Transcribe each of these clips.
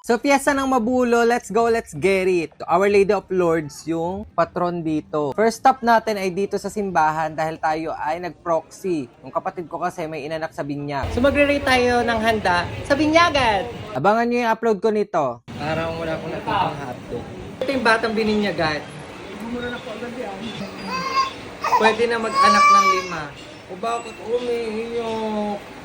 So, Fiesta ng Mabulo, let's go, let's get it. Our Lady of Lords, yung patron dito. First stop natin ay dito sa simbahan dahil tayo ay nag-proxy. Yung kapatid ko kasi may inanak sa Binyag. So, magre-rate tayo ng handa sa Binyagan. Abangan nyo yung upload ko nito. Parang wala akong nakitang hotdog. Ito yung batang bininyagan. Pwede na mag-anak ng 5. O bakit umiiyak?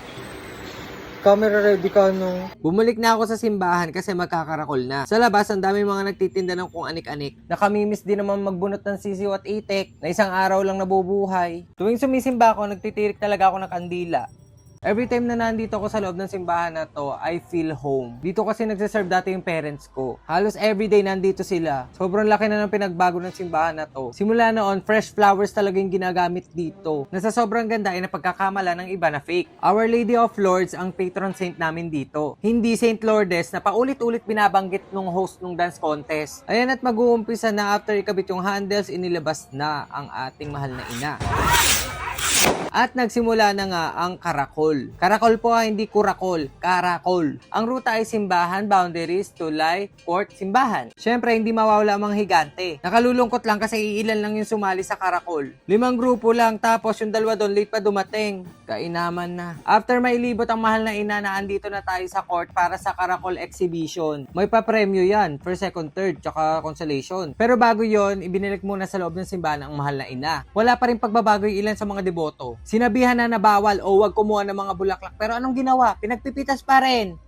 Camera ready ka, no? Bumalik na ako sa simbahan kasi magkakarakol na. Sa labas, ang dami mga nagtitinda ng kung anik-anik. Nakamimiss din naman magbunot ng sisiw at itik na isang araw lang nabubuhay. Tuwing sumisimba ako, nagtitirik talaga ako ng kandila. Every time na nandito ako sa loob ng simbahan na to, I feel home. Dito kasi nagsiserve dati yung parents ko. Halos everyday nandito sila. Sobrang laki na ng pinagbago ng simbahan na to. Simula noon, fresh flowers talaga yung ginagamit dito. Nasa sobrang ganda ay napagkakamala ng iba na fake. Our Lady of Lords ang patron saint namin dito. Hindi Saint Lourdes na paulit-ulit binabanggit nung host nung dance contest. Ayan at mag-uumpisa na after ikabit yung handles, inilabas na ang ating mahal na ina. At nagsimula na nga ang karakol. Karakol po hindi kurakol, karakol. Ang ruta ay simbahan, boundaries, tulay, court, simbahan. Syempre hindi mawawala ang mga higante. Nakalulungkot lang kasi iilan lang yung sumali sa karakol. 5 grupo lang tapos yung 2 doon late pa dumating. Kainaman na. After mailibot ang mahal na ina na andito na tayo sa court para sa karakol exhibition. May pa-premyo yan, first, second, third, tsaka consolation. Pero bago yon, ibinilik muna sa loob ng simbahan ang mahal na ina. Wala pa rin pagbabago yung ilan sa mga deboto. Sinabihan na bawal o wag kumuha ng mga bulaklak. Pero anong ginawa? Pinagpipitas pa rin.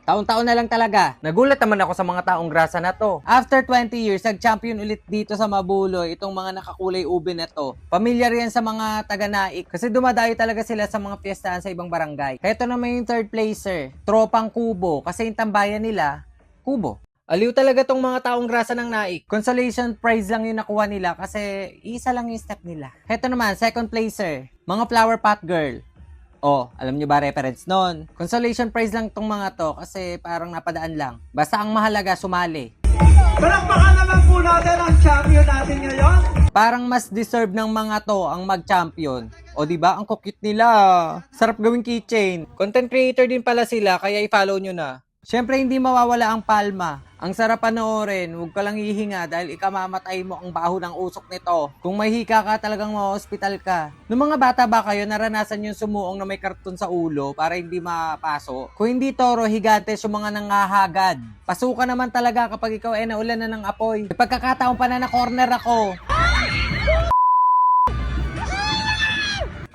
Taon-taon na lang talaga. Nagulat naman ako sa mga taong grasa na to. After 20 years, nag-champion ulit dito sa Mabuloy itong mga nakakulay ube na to. Pamilyar yan sa mga taga-Naik kasi dumadayo talaga sila sa mga piyestahan sa ibang barangay. Kaya ito naman yung third placer, Tropang Kubo. Kasi yung tambayan nila, Kubo. Aliw talaga tong mga taong grasa ng Naik. Consolation prize lang yung nakuha nila kasi isa lang yung step nila. Heto naman, second placer, mga flower pot girl. Oh, alam nyo ba reference nun? Consolation prize lang tong mga to kasi parang napadaan lang. Basta ang mahalaga, sumali. Palakpakan naman po natin ang champion natin ngayon. Parang mas deserve ng mga to ang mag-champion. O diba, ang cute nila. Sarap gawing keychain. Content creator din pala sila kaya i-follow nyo na. Siyempre hindi mawawala ang palma. Ang sarap panoorin, huwag ka lang hihinga dahil ikamamatay mo ang baho ng usok nito. Kung may hika ka, talagang ma-hospital ka. Nung mga bata ba kayo, naranasan yung sumuong na may karton sa ulo para hindi mapaso? Kung hindi toro, higante yung mga nangahagad. Pasukan naman talaga kapag ikaw ay naulan na ng apoy. May pagkakataon pa na corner ako.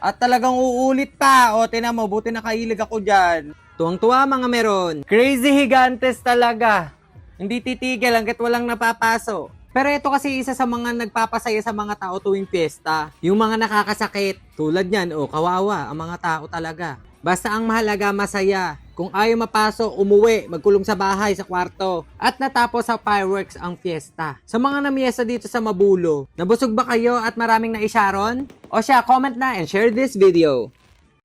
At talagang uulit pa. O, tinan mo, buti nakahilig ako dyan. Tuwang-tuwa mga meron. Crazy higantes talaga. Hindi titigil hanggat walang napapaso. Pero ito kasi isa sa mga nagpapasaya sa mga tao tuwing piyesta. Yung mga nakakasakit. Tulad yan, kawawa ang mga tao talaga. Basta ang mahalaga masaya. Kung ayaw mapasok, umuwi, magkulong sa bahay, sa kwarto. At natapos sa fireworks ang fiesta. Sa mga namiyesta dito sa Mabulo, nabusog ba kayo at maraming naisyaron? O siya, comment na and share this video.